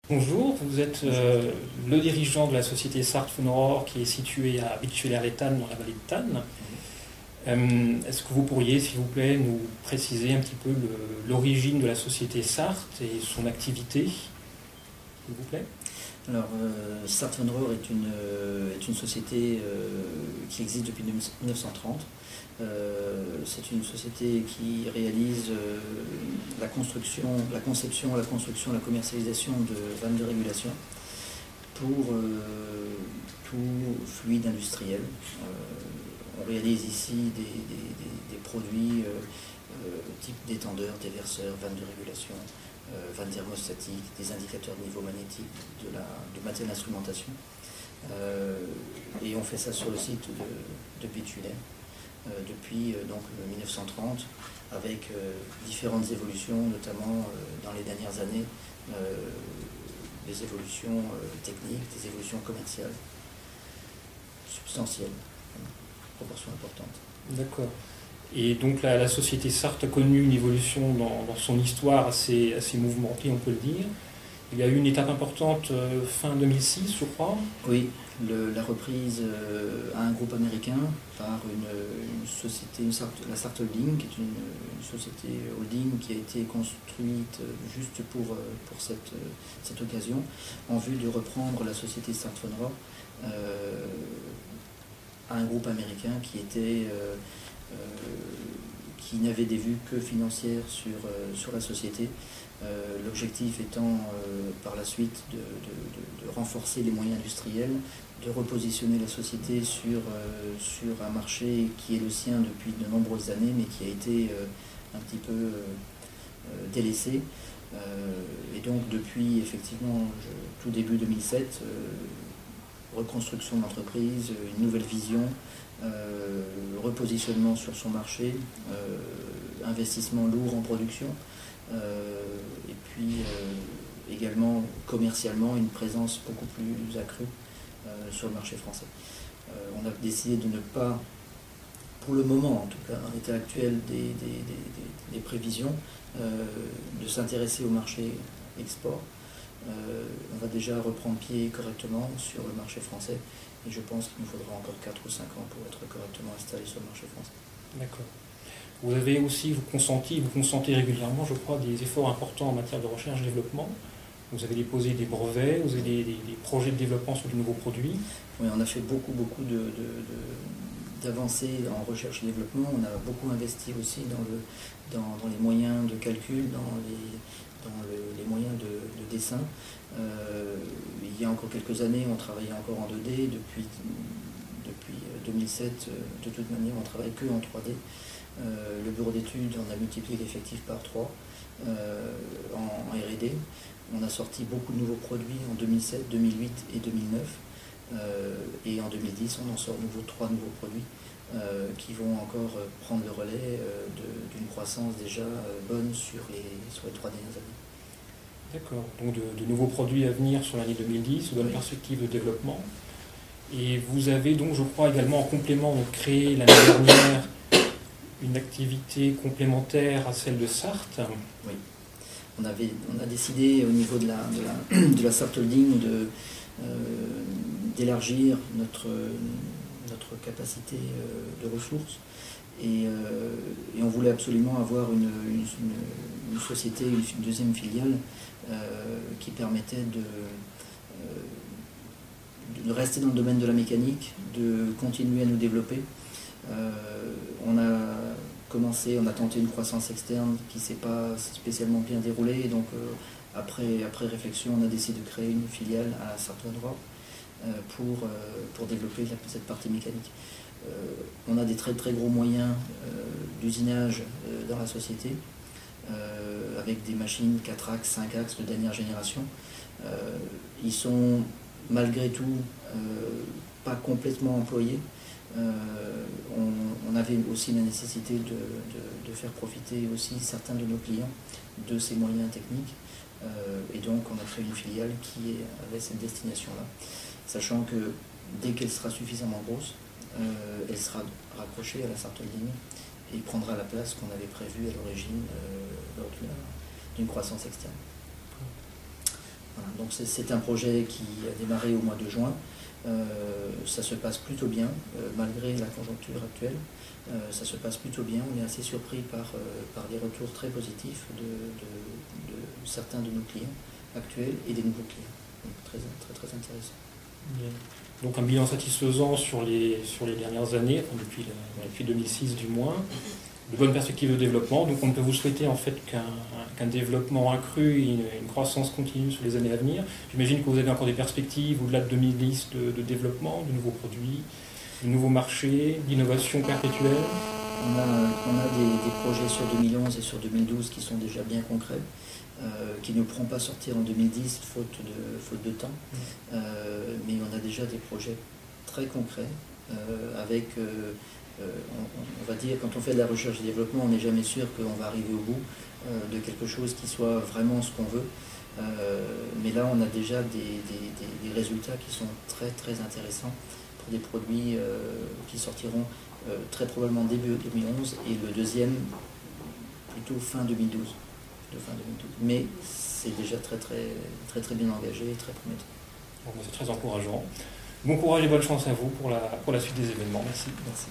Bonjour, vous êtes le dirigeant de la société Sarthe Fun Aurore qui est située à Betuel-les-Tannes dans la vallée de Tannes. Est-ce que vous pourriez, s'il vous plaît, nous préciser un petit peu l'origine de la société Sarthe et son activité, s'il vous plaît? Alors, Sarthe Fun Aurore est une société qui existe depuis 1930. C'est une société qui réalise la conception, la construction, la commercialisation de vannes de régulation pour tout fluide industriel. On réalise ici des produits type détendeurs, déverseurs, vannes de régulation, vannes thermostatiques, des indicateurs de niveau magnétique, du matériel d'instrumentation. Et on fait ça sur le site de Betuel depuis donc 1930, avec différentes évolutions, notamment dans les dernières années, des évolutions techniques, des évolutions commerciales substantielles, proportion importante. D'accord. Et donc la société Sarthe a connu une évolution dans son histoire assez mouvementée, on peut le dire. Il y a eu une étape importante fin 2006, je crois. Oui, la reprise à un groupe américain par une société, la Sarthe Holding, qui est une société holding qui a été construite juste pour cette occasion, en vue de reprendre la société Sarthe Fun Aurore à un groupe américain qui n'avait des vues que financières sur la société. L'objectif étant par la suite de renforcer les moyens industriels, de repositionner la société sur un marché qui est le sien depuis de nombreuses années, mais qui a été un petit peu délaissé. Et donc depuis effectivement tout début 2007, reconstruction de l'entreprise, une nouvelle vision, repositionnement sur son marché, investissement lourd en production, et puis également commercialement une présence beaucoup plus accrue sur le marché français. On a décidé de ne pas, pour le moment en tout cas, en l'état actuel des prévisions, de s'intéresser au marché export. On va déjà reprendre pied correctement sur le marché français et je pense qu'il nous faudra encore 4 ou 5 ans pour être correctement installé sur le marché français. D'accord. Vous avez aussi, vous consentez régulièrement, je crois, des efforts importants en matière de recherche et développement. Vous avez déposé des brevets, vous avez des projets de développement sur de nouveaux produits. Oui, on a fait beaucoup d'avancées en recherche et développement. On a beaucoup investi aussi dans les moyens de calcul, dans les moyens de dessin. Il y a encore quelques années, on travaillait encore en 2D. Depuis 2007, de toute manière, on ne travaille que en 3D. Le bureau d'études, on a multiplié l'effectif par 3 en R&D. On a sorti beaucoup de nouveaux produits en 2007, 2008 et 2009. Et en 2010, on en sort 3 nouveaux produits qui vont encore prendre le relais d'une croissance déjà bonne sur les 3 dernières années. D'accord. Donc de nouveaux produits à venir sur l'année 2010, de bonnes perspectives de développement. Et vous avez donc, je crois, également en complément créé l'année dernière une activité complémentaire à celle de Sarthe. Oui. On a décidé au niveau de la Sarthe Holding d'élargir notre capacité de ressources et on voulait absolument avoir une société, une deuxième filiale qui permettait de rester dans le domaine de la mécanique, de continuer à nous développer. On a tenté une croissance externe qui ne s'est pas spécialement bien déroulée, et donc après réflexion, on a décidé de créer une filiale à Sarthe Fun Aurore pour développer cette partie mécanique. On a des très très gros moyens d'usinage dans la société, avec des machines 4 axes, 5 axes de dernière génération. Ils sont malgré tout pas complètement employés. On avait aussi la nécessité de faire profiter aussi certains de nos clients de ces moyens techniques, et donc on a créé une filiale qui avait cette destination-là, sachant que dès qu'elle sera suffisamment grosse, elle sera raccrochée à la Sarthe Holding et prendra la place qu'on avait prévue à l'origine lors d'une croissance externe. Voilà, donc c'est un projet qui a démarré au mois de juin. Ça se passe plutôt bien, malgré la conjoncture actuelle. Ça se passe plutôt bien. On est assez surpris par des retours très positifs de certains de nos clients actuels et des nouveaux clients. Donc très, très, très intéressant. Bien. Donc un bilan satisfaisant sur les dernières années, enfin depuis 2006 du moins, de bonnes perspectives de développement. Donc on peut vous souhaiter en fait qu'un développement accru et une croissance continue sur les années à venir. J'imagine que vous avez encore des perspectives au-delà de 2010 de développement, de nouveaux produits, de nouveaux marchés, d'innovation perpétuelle. On a des projets sur 2011 et sur 2012 qui sont déjà bien concrets, qui ne pourront pas sortir en 2010 faute de temps, mais on a déjà des projets très concrets avec, on va dire, quand on fait de la recherche et développement, on n'est jamais sûr qu'on va arriver au bout de quelque chose qui soit vraiment ce qu'on veut. Mais là, on a déjà des résultats qui sont très très intéressants pour des produits qui sortiront très probablement début 2011 et le deuxième plutôt fin 2012. Mais c'est déjà très très bien engagé et très prometteur. Bon, c'est très encourageant. Bon courage et bonne chance à vous pour la suite des événements. Merci. Merci.